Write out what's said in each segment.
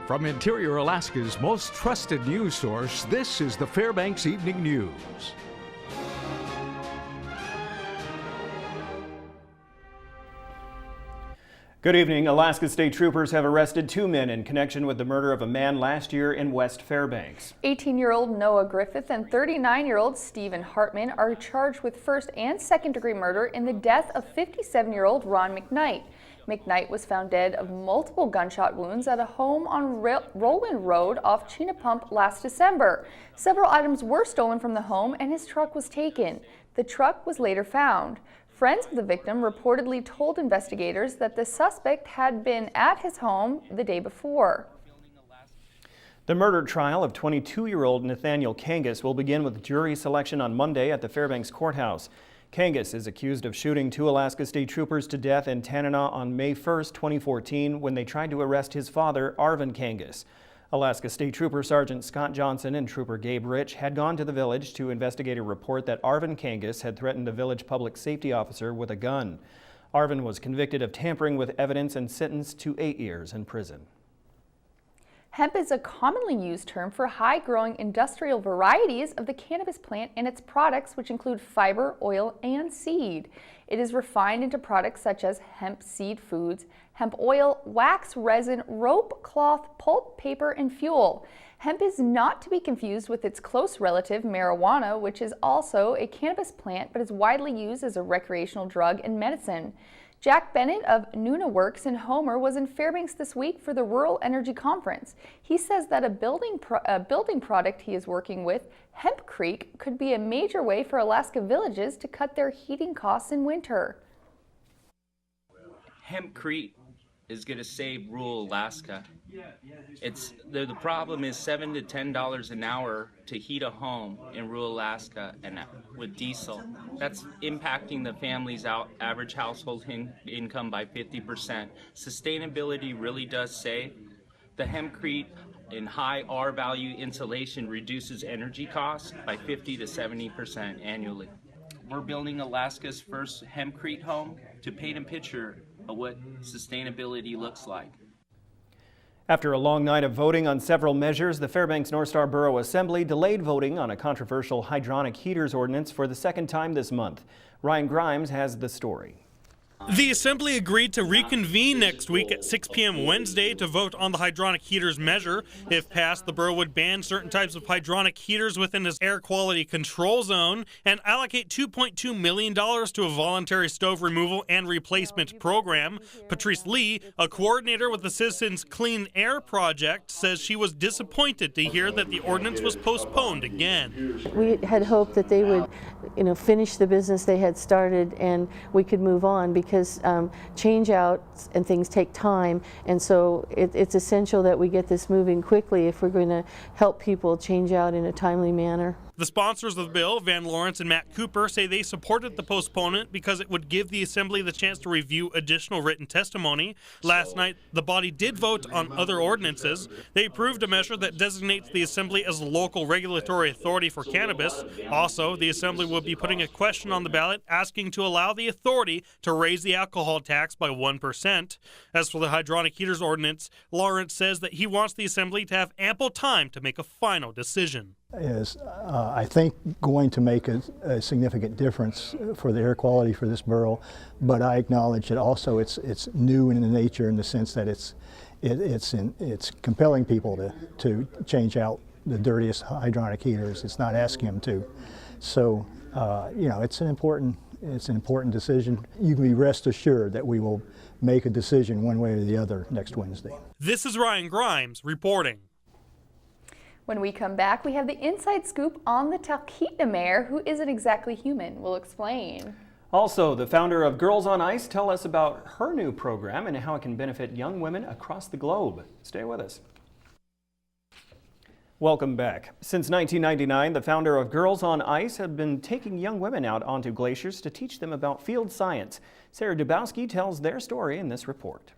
From Interior Alaska's most trusted news source, this is the Fairbanks Evening News. Good evening. Alaska State Troopers have arrested 2 men in connection with the murder of a man last year in West Fairbanks. 18-year-old Noah Griffith and 39-year-old Stephen Hartman are charged with first and second-degree murder in the death of 57-year-old Ron McKnight. McKnight was found dead of multiple gunshot wounds at a home on Roland Road off Chinapump last December. Several items were stolen from the home and his truck was taken. The truck was later found. Friends of the victim reportedly told investigators that the suspect had been at his home the day before. The murder trial of 22-year-old Nathaniel Kangas will begin with jury selection on Monday at the Fairbanks Courthouse. Kangas is accused of shooting 2 Alaska State Troopers to death in Tanana on May 1, 2014, when they tried to arrest his father, Arvin Kangas. Alaska State Trooper Sergeant Scott Johnson and Trooper Gabe Rich had gone to the village to investigate a report that Arvin Kangas had threatened a village public safety officer with a gun. Arvin was convicted of tampering with evidence and sentenced to 8 years in prison. Hemp is a commonly used term for high-growing industrial varieties of the cannabis plant and its products, which include fiber, oil, and seed. It is refined into products such as hemp seed foods, hemp oil, wax, resin, rope, cloth, pulp, paper, and fuel. Hemp is not to be confused with its close relative, marijuana, which is also a cannabis plant but is widely used as a recreational drug and medicine. Jack Bennett of Nuna Works in Homer was in Fairbanks this week for the Rural Energy Conference. He says that a building product he is working with, Hempcrete, could be a major way for Alaska villages to cut their heating costs in winter. Hempcrete is going to save rural Alaska. The problem is $7 to $10 an hour to heat a home in rural Alaska, and with diesel, that's impacting the family's average household income by 50%. Sustainability really does save. The Hempcrete in high R value insulation reduces energy costs by 50 to 70% annually. We're building Alaska's first Hempcrete home to paint a picture of what sustainability looks like. After a long night of voting on several measures, the Fairbanks North Star Borough Assembly delayed voting on a controversial hydronic heaters ordinance for the second time this month. Ryan Grimes has the story. The Assembly agreed to reconvene next week at 6 p.m. Wednesday to vote on the hydronic heaters measure. If passed, the borough would ban certain types of hydronic heaters within its air quality control zone and allocate $2.2 million to a voluntary stove removal and replacement program. Patrice Lee, a coordinator with the Citizens Clean Air Project, says she was disappointed to hear that the ordinance was postponed again. We had hoped that they would, finish the business they had started and we could move on, because change outs and things take time, and so it's essential that we get this moving quickly if we're going to help people change out in a timely manner. The sponsors of the bill, Van Lawrence and Matt Cooper, say they supported the postponement because it would give the Assembly the chance to review additional written testimony. Last night, the body did vote on other ordinances. They approved a measure that designates the Assembly as the local regulatory authority for cannabis. Also, the Assembly will be putting a question on the ballot asking to allow the authority to raise the alcohol tax by 1%. As for the hydronic heaters ordinance, Lawrence says that he wants the Assembly to have ample time to make a final decision. Is, I think, going to make a significant difference for the air quality for this borough, but I acknowledge that also it's new in the nature, in the sense that it's compelling people to change out the dirtiest hydronic heaters. It's not asking them to. So it's an important decision. You can be rest assured that we will make a decision one way or the other next Wednesday. This is Ryan Grimes reporting. When we come back, we have the inside scoop on the Talkeetna mayor, who isn't exactly human. We'll explain. Also, the founder of Girls on Ice tells us about her new program and how it can benefit young women across the globe. Stay with us. Welcome back. Since 1999, the founder of Girls on Ice has been taking young women out onto glaciers to teach them about field science. Sarah Dubowski tells their story in this report.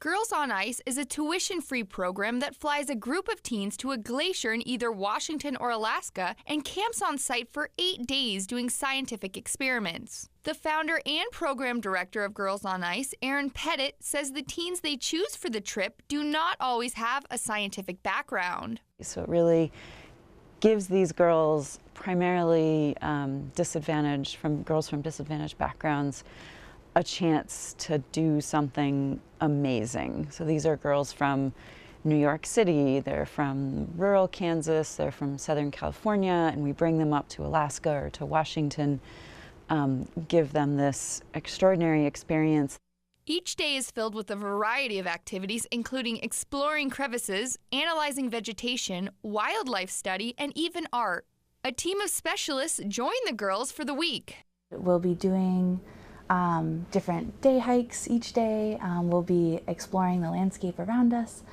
Girls on Ice is a tuition-free program that flies a group of teens to a glacier in either Washington or Alaska and camps on site for 8 days doing scientific experiments. The founder and program director of Girls on Ice, Erin Pettit, says the teens they choose for the trip do not always have a scientific background. So it really gives these girls, primarily girls from disadvantaged backgrounds, a chance to do something amazing. So these are girls from New York City, they're from rural Kansas, they're from Southern California, and we bring them up to Alaska or to Washington, give them this extraordinary experience. Each day is filled with a variety of activities, including exploring crevices, analyzing vegetation, wildlife study, and even art. A team of specialists join the girls for the week. We'll be doing different day hikes each day. We'll be exploring the landscape around us.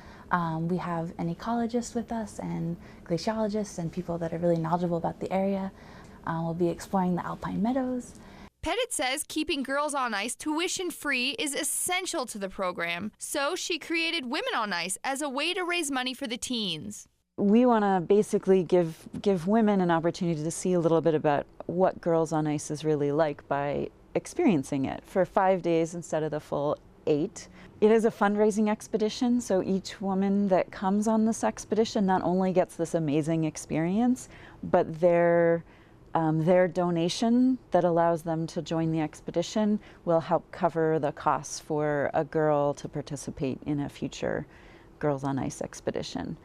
We have an ecologist with us and glaciologists and people that are really knowledgeable about the area. We'll be exploring the alpine meadows. Pettit says keeping Girls on Ice tuition-free is essential to the program, so she created Women on Ice as a way to raise money for the teens. We want to basically give women an opportunity to see a little bit about what Girls on Ice is really like by experiencing it for 5 days instead of the full 8. It is a fundraising expedition, so each woman that comes on this expedition not only gets this amazing experience, but their donation that allows them to join the expedition will help cover the costs for a girl to participate in a future Girls on Ice expedition.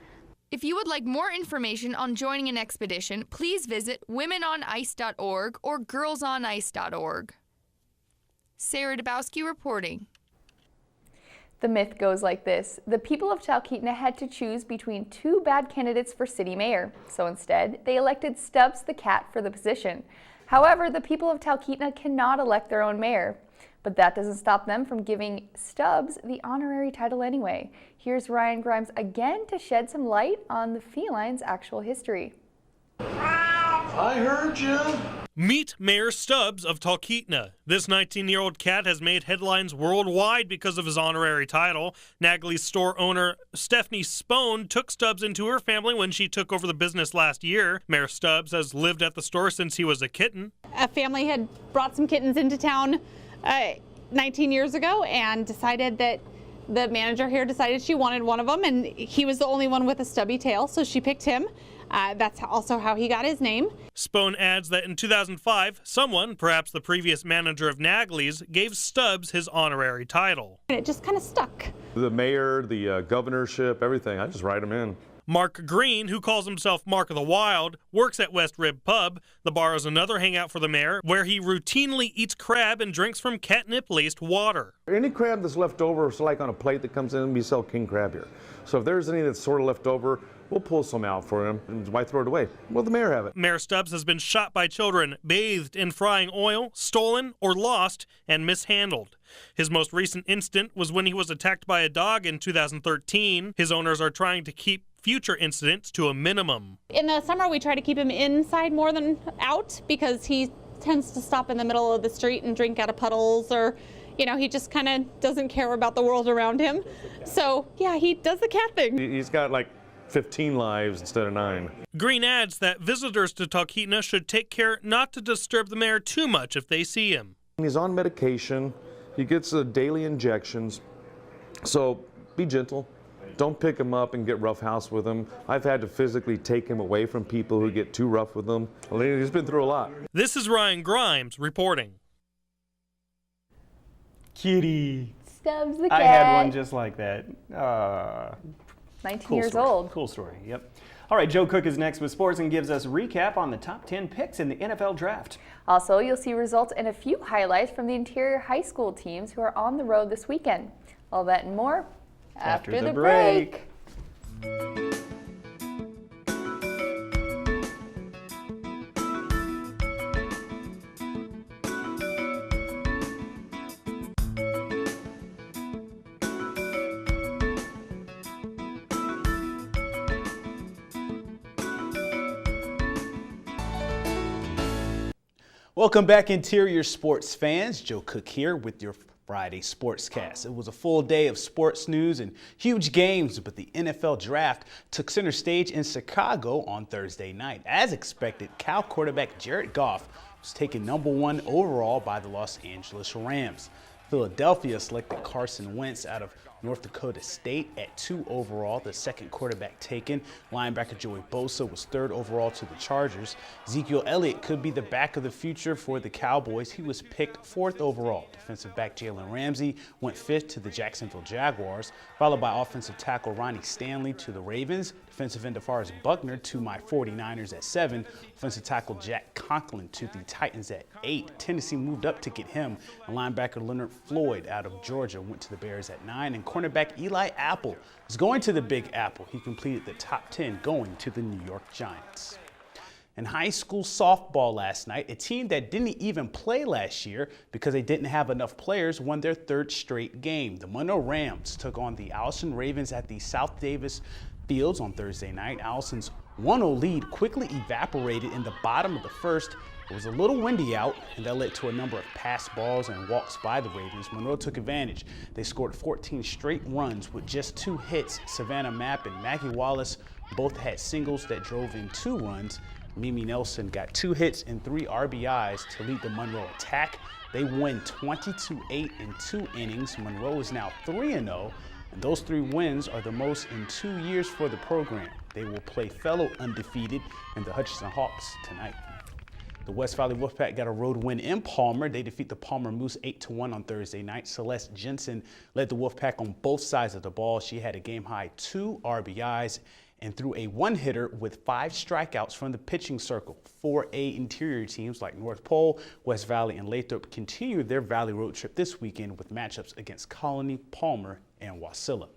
If you would like more information on joining an expedition, please visit womenonice.org or girlsonice.org. Sarah Dabowski reporting. The myth goes like this. The people of Talkeetna had to choose between 2 bad candidates for city mayor, so instead they elected Stubbs the cat for the position. However, the people of Talkeetna cannot elect their own mayor, but that doesn't stop them from giving Stubbs the honorary title anyway. Here's Ryan Grimes again to shed some light on the feline's actual history. I heard you. Meet Mayor Stubbs of Talkeetna. This 19-year-old cat has made headlines worldwide because of his honorary title. Nagley's store owner Stephanie Spohn took Stubbs into her family when she took over the business last year. Mayor Stubbs has lived at the store since he was a kitten. A family had brought some kittens into town 19 years ago and decided that the manager here decided she wanted one of them, and he was the only one with a stubby tail, so she picked him. That's also how he got his name. Spohn adds that in 2005, someone, perhaps the previous manager of Nagley's, gave Stubbs his honorary title. And it just kind of stuck. The mayor, the governorship, everything, I just write them in. Mark Green, who calls himself Mark of the Wild, works at West Rib Pub. The bar is another hangout for the mayor, where he routinely eats crab and drinks from catnip-laced water. Any crab that's left over, so like on a plate that comes in, we sell king crab here. So if there's any that's sort of left over, we'll pull some out for him. And why throw it away? Well, the mayor have it. Mayor Stubbs has been shot by children, bathed in frying oil, stolen or lost, and mishandled. His most recent incident was when he was attacked by a dog in 2013. His owners are trying to keep future incidents to a minimum. In the summer, we try to keep him inside more than out because he tends to stop in the middle of the street and drink out of puddles, or he just kind of doesn't care about the world around him. So yeah, he does the cat thing. He's got like 15 lives instead of 9. Green adds that visitors to Talkeetna should take care not to disturb the mayor too much if they see him. He's on medication. He gets daily injections. So be gentle. Don't pick him up and get roughhouse with him. I've had to physically take him away from people who get too rough with him. He's been through a lot. This is Ryan Grimes reporting. Kitty. Stubbs the cat. I had one just like that. 19 cool years story. old. Cool story, yep. All right, Joe Cook is next with sports and gives us a recap on the top 10 picks in the NFL draft. Also, you'll see results and a few highlights from the interior high school teams who are on the road this weekend. All that and more after the break. Welcome back, interior sports fans. Joe Cook here with your Friday Sportscast. It was a full day of sports news and huge games, but the NFL draft took center stage in Chicago on Thursday night. As expected, Cal quarterback Jared Goff was taken #1 overall by the Los Angeles Rams. Philadelphia selected Carson Wentz out of North Dakota State at 2 overall, the second quarterback taken. Linebacker Joey Bosa was 3rd overall to the Chargers. Ezekiel Elliott could be the back of the future for the Cowboys. He was picked 4th overall. Defensive back Jalen Ramsey went 5th to the Jacksonville Jaguars, followed by offensive tackle Ronnie Stanley to the Ravens. Defensive end DeForest Buckner to my 49ers at 7. Offensive tackle Jack Conklin to the Titans at 8. Tennessee moved up to get him. And linebacker Leonard Floyd out of Georgia went to the Bears at 9. And cornerback Eli Apple is going to the Big Apple. He completed the top 10 going to the New York Giants. In high school softball last night, a team that didn't even play last year because they didn't have enough players won their 3rd straight game. The Monroe Rams took on the Allison Ravens at the South Davis Fields on Thursday night. Allison's 1-0 lead quickly evaporated in the bottom of the first. It was a little windy out, and that led to a number of pass balls and walks by the Ravens. Monroe took advantage. They scored 14 straight runs with just 2 hits. Savannah Mapp and Maggie Wallace both had singles that drove in 2 runs. Mimi Nelson got 2 hits and 3 RBIs to lead the Monroe attack. They win 20-8 in 2 innings. Monroe is now 3-0. And those 3 wins are the most in 2 years for the program. They will play fellow undefeated and the Hutchinson Hawks tonight. The West Valley Wolfpack got a road win in Palmer. They defeat the Palmer Moose 8-1 on Thursday night. Celeste Jensen led the Wolfpack on both sides of the ball. She had a game-high 2 RBIs and threw a 1-hitter with 5 strikeouts from the pitching circle. 4A interior teams like North Pole, West Valley, and Lathrop continue their Valley road trip this weekend with matchups against Colony, Palmer, and Wasilla.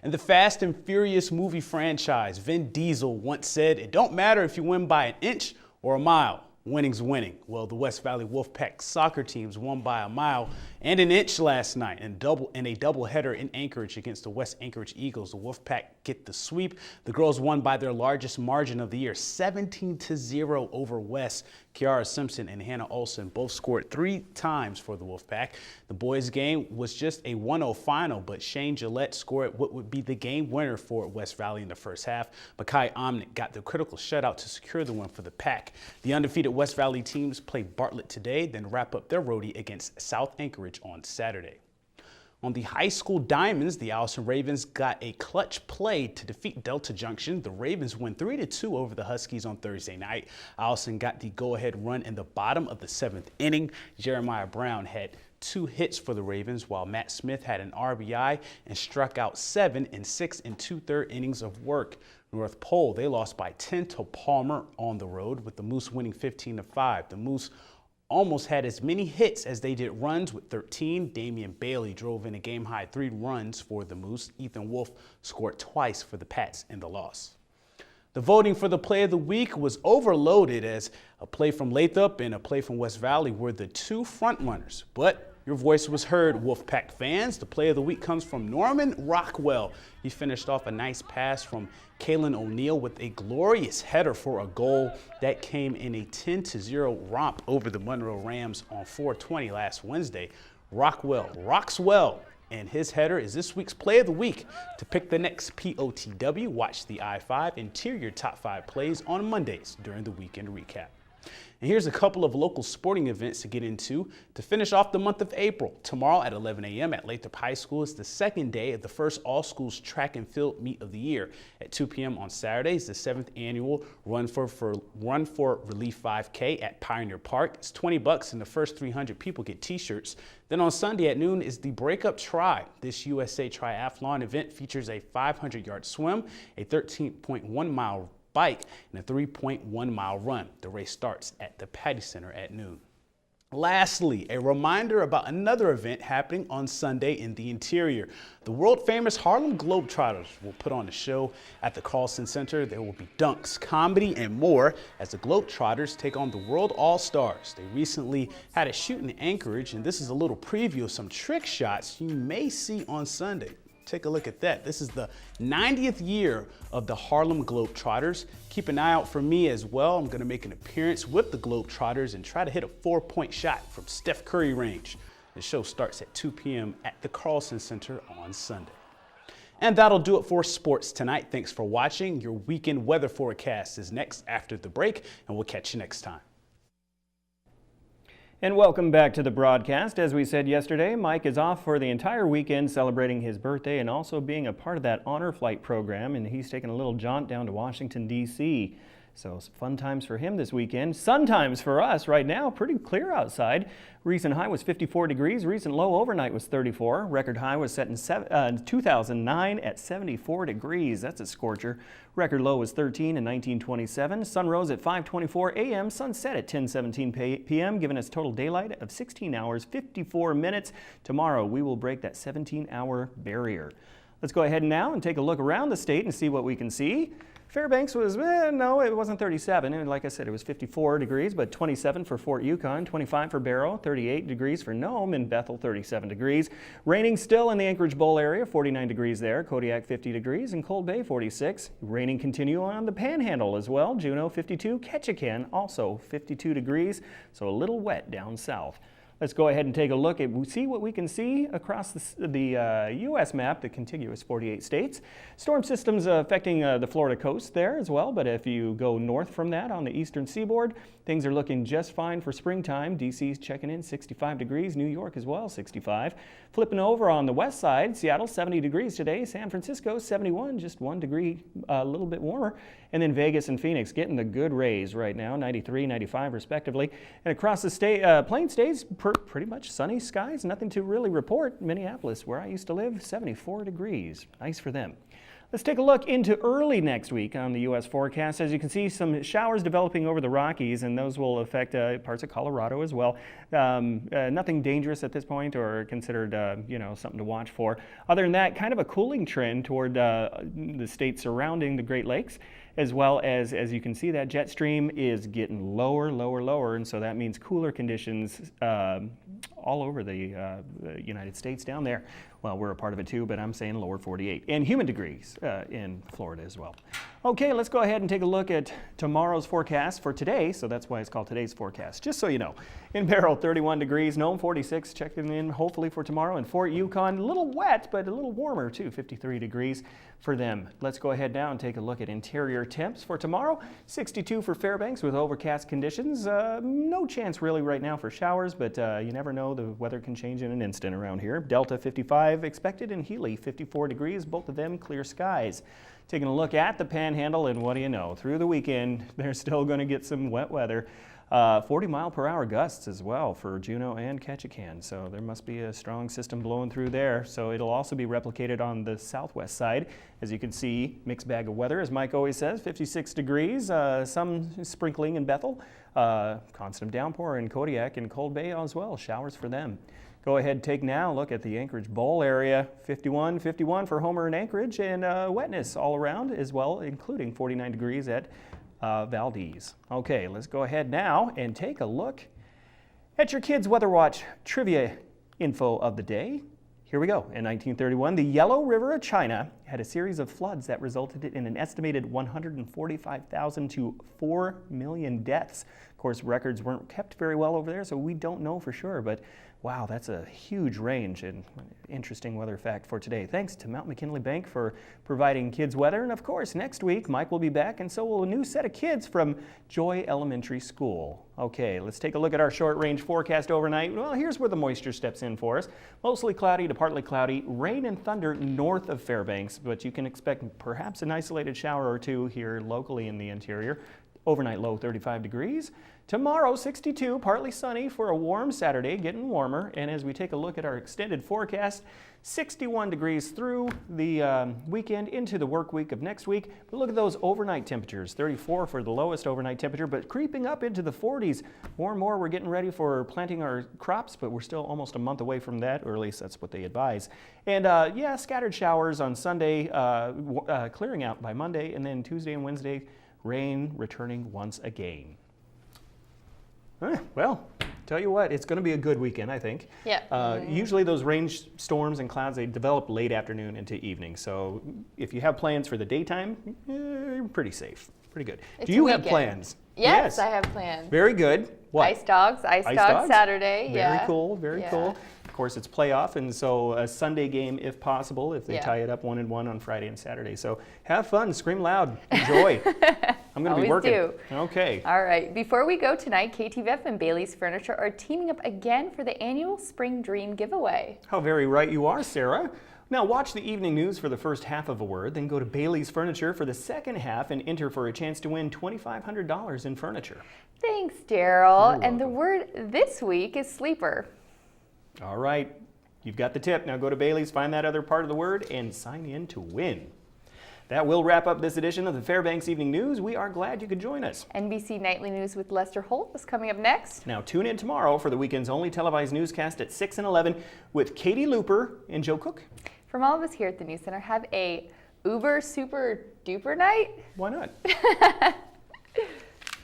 And the Fast and Furious movie franchise, Vin Diesel once said, "It don't matter if you win by an inch or a mile. Winning's winning." Well, the West Valley Wolfpack soccer teams won by a mile and an inch last night in a doubleheader in Anchorage against the West Anchorage Eagles. The Wolfpack get the sweep. The girls won by their largest margin of the year, 17-0 over West. Kiara Simpson and Hannah Olsen both scored 3 times for the Wolfpack. The boys' game was just a 1-0 final, but Shane Gillette scored what would be the game winner for West Valley in the first half. Makai Omnick got the critical shutout to secure the win for the Pack. The undefeated West Valley teams play Bartlett today, then wrap up their roadie against South Anchorage on Saturday. On the high school diamonds, the Allison Ravens got a clutch play to defeat Delta Junction. The Ravens win 3-2 over the Huskies on Thursday night. Allison got the go-ahead run in the bottom of the 7th inning. Jeremiah Brown had 2 hits for the Ravens, while Matt Smith had an RBI and struck out 7 in 6 2/3 innings of work. North Pole, they lost by 10 to Palmer on the road, with the Moose winning 15-5. The Moose almost had as many hits as they did runs with 13. Damian Bailey drove in a game-high 3 runs for the Moose. Ethan Wolf scored twice for the Pats in the loss. The voting for the play of the week was overloaded, as a play from Lathrop and a play from West Valley were the 2 frontrunners. But your voice was heard, Wolfpack fans. The play of the week comes from Norman Rockwell. He finished off a nice pass from Kalen O'Neill with a glorious header for a goal that came in a 10-0 romp over the Monroe Rams on 4/20 last Wednesday. Rockwell rocks well, and his header is this week's play of the week. To pick the next POTW, watch the I-5 Interior Top 5 plays on Mondays during the weekend recap. And here's a couple of local sporting events to get into to finish off the month of April. Tomorrow at 11 a.m. at Lathrop High School is the second day of the first all-schools track and field meet of the year. At 2 p.m. on Saturday is the 7th annual Run for Relief 5K at Pioneer Park. It's $20 and the first 300 people get t-shirts. Then on Sunday at noon is the Breakup Tri. This USA Triathlon event features a 500-yard swim, a 13.1-mile bike, and a 3.1-mile run. The race starts at the Patty Center at noon. Lastly, a reminder about another event happening on Sunday in the interior. The world-famous Harlem Globetrotters will put on a show at the Carlson Center. There will be dunks, comedy, and more as the Globetrotters take on the World All-Stars. They recently had a shoot in Anchorage, and this is a little preview of some trick shots you may see on Sunday. Take a look at that. This is the 90th year of the Harlem Globetrotters. Keep an eye out for me as well. I'm going to make an appearance with the Globetrotters and try to hit a 4-point shot from Steph Curry range. The show starts at 2 p.m. at the Carlson Center on Sunday. And that'll do it for sports tonight. Thanks for watching. Your weekend weather forecast is next after the break, and we'll catch you next time. And welcome back to the broadcast. As we said yesterday, Mike is off for the entire weekend celebrating his birthday and also being a part of that honor flight program, and he's taking a little jaunt down to Washington, D.C. So fun times for him this weekend. Sun times for us right now. Pretty clear outside. Recent high was 54 degrees. Recent low overnight was 34. Record high was set in 2009 at 74 degrees. That's a scorcher. Record low was 13 in 1927. Sun rose at 5:24 a.m. Sunset at 10:17 p.m., giving us total daylight of 16 hours, 54 minutes. Tomorrow we will break that 17-hour barrier. Let's go ahead now and take a look around the state and see what we can see. Fairbanks was, no, it wasn't 37. And like I said, it was 54 degrees, but 27 for Fort Yukon, 25 for Barrow, 38 degrees for Nome, and Bethel 37 degrees. Raining still in the Anchorage Bowl area, 49 degrees there. Kodiak 50 degrees, and Cold Bay 46. Raining continue on the Panhandle as well. Juneau 52, Ketchikan also 52 degrees, so a little wet down south. Let's go ahead and take a look and see what we can see across the U.S. map, the contiguous 48 states. Storm systems affecting the Florida coast there as well, but if you go north from that on the eastern seaboard, things are looking just fine for springtime. D.C.'s checking in 65 degrees, New York as well 65. Flipping over on the west side, Seattle 70 degrees today, San Francisco 71, just 1 degree, a little bit warmer. And then Vegas and Phoenix getting the good rays right now, 93, 95 respectively. And across the state, Plain States, pretty much sunny skies, nothing to really report. Minneapolis, where I used to live, 74 degrees. Nice for them. Let's take a look into early next week on the U.S. forecast. As you can see, some showers developing over the Rockies, and those will affect parts of Colorado as well. Nothing dangerous at this point or considered, something to watch for. Other than that, kind of a cooling trend toward the states surrounding the Great Lakes, as well as you can see, that jet stream is getting lower, lower, lower, and so that means cooler conditions all over the United States down there. Well, we're a part of it too, but I'm saying lower 48. And humid degrees in Florida as well. Okay, let's go ahead and take a look at tomorrow's forecast for today. So that's why it's called today's forecast, just so you know. In Barrow, 31 degrees. Nome, 46. Checking in hopefully for tomorrow. In Fort Yukon, a little wet, but a little warmer too, 53 degrees for them. Let's go ahead now and take a look at interior temps for tomorrow. 62 for Fairbanks with overcast conditions. No chance really right now for showers, but you never know. The weather can change in an instant around here. Delta 55 expected, and Healy 54 degrees. Both of them clear skies. Taking a look at the Panhandle, and what do you know? Through the weekend, they're still going to get some wet weather. 40-mile-per-hour gusts as well for Juneau and Ketchikan, so there must be a strong system blowing through there. So it'll also be replicated on the southwest side. As you can see, mixed bag of weather, as Mike always says, 56 degrees, some sprinkling in Bethel, constant downpour in Kodiak and Cold Bay as well, showers for them. Go ahead, take now a look at the Anchorage Bowl area, 51 for Homer and Anchorage, and wetness all around as well, including 49 degrees at Valdez. Okay, let's go ahead now and take a look at your Kids Weather Watch trivia info of the day. Here we go. In 1931, the Yellow River of China had a series of floods that resulted in an estimated 145,000 to 4 million deaths. Of course, records weren't kept very well over there, so we don't know for sure, but wow, that's a huge range and interesting weather fact for today. Thanks to Mount McKinley Bank for providing kids weather. And of course, next week, Mike will be back, and so will a new set of kids from Joy Elementary School. Okay, let's take a look at our short range forecast overnight. Well, here's where the moisture steps in for us. Mostly cloudy to partly cloudy, rain and thunder north of Fairbanks, but you can expect perhaps an isolated shower or two here locally in the interior. Overnight low 35 degrees. Tomorrow 62, partly sunny for a warm Saturday, getting warmer. And as we take a look at our extended forecast, 61 degrees through the weekend into the work week of next week. But look at those overnight temperatures, 34 for the lowest overnight temperature, but creeping up into the 40s. More and more we're getting ready for planting our crops, but we're still almost a month away from that, or at least that's what they advise. And yeah, scattered showers on Sunday, clearing out by Monday, and then Tuesday and Wednesday, rain returning once again. Well, tell you what, it's going to be a good weekend, I think. Yeah. Usually those rain storms and clouds, they develop late afternoon into evening. So if you have plans for the daytime, you're pretty safe, pretty good. It's Do you a have weekend. plans? Yes, I have plans. Very good. What? Ice dogs Ice dogs? Saturday. Very cool, very cool. course, it's playoff, and so a Sunday game if possible, if they Yeah. tie it up 1-1 on Friday and Saturday. So have fun, scream loud, enjoy. I'm going to be Always working. do. Okay. All right, before we go tonight, KTVF and Bailey's Furniture are teaming up again for the annual Spring Dream giveaway. How very right you are, Sarah. Now watch the evening news for the first half of a word, then go to Bailey's Furniture for the second half and enter for a chance to win $2,500 in furniture. Thanks, Daryl. You're And the word this week is sleeper. All right, you've got the tip. Now go to Bailey's, find that other part of the word, and sign in to win. That will wrap up this edition of the Fairbanks Evening News. We are glad you could join us. NBC Nightly News with Lester Holt is coming up next. Now tune in tomorrow for the weekend's only televised newscast at 6 and 11 with Katie Looper and Joe Cook. From all of us here at the News Center, have a uber super duper night. Why not?